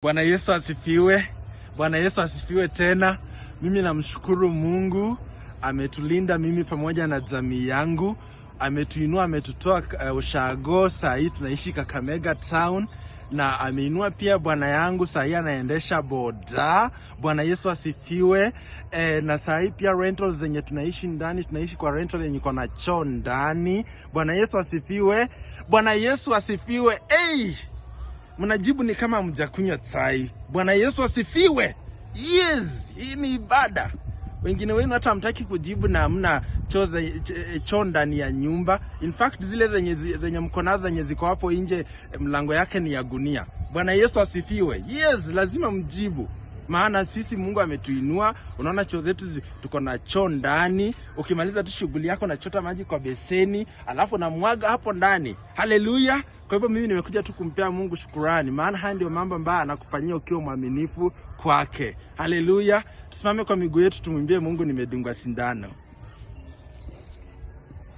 Bwana Yesu asifiwe. Bwana Yesu asifiwe tena. Mimi namshukuru Mungu, ametulinda mimi pamoja na jamii yangu. Ametuinua, ametutoa Ushago, saa hii tunaishi Kakamega town, na ameinua pia bwana yangu, saa hii anaendesha boda. Bwana Yesu asifiwe. Na saa hii pia rentals zenye tunaishi ndani, tunaishi kwa rental yenye iko na choo ndani. Bwana Yesu asifiwe. Bwana Yesu asifiwe. Mnajibu ni kama mjakunywa chai. Bwana Yesu asifiwe. Yes, hii ni ibada. Wengine wenu hata hamtaki kujibu na hamna choo ndani ya nyumba. In fact zile zenye mko nazo zenye ziko hapo nje, mlango yake ni ya gunia. Bwana Yesu asifiwe. Yes, lazima mjibu. Maana sisi Mungu ametuinua. Unaona choo zetu tuko na choo ndani. Ukimaliza tu shughuli yako na chota maji kwa beseni, alafu na mwaga hapo ndani. Haleluya. Kwa hivyo mimi nimekuja tu kumpea Mungu shukrani, maana haya ndio mambo ambayo anakufanyia ukiwa mwaminifu kwake. Haleluya. Tusimame kwa miguu yetu tumwimbie Mungu nimedungwa sindano.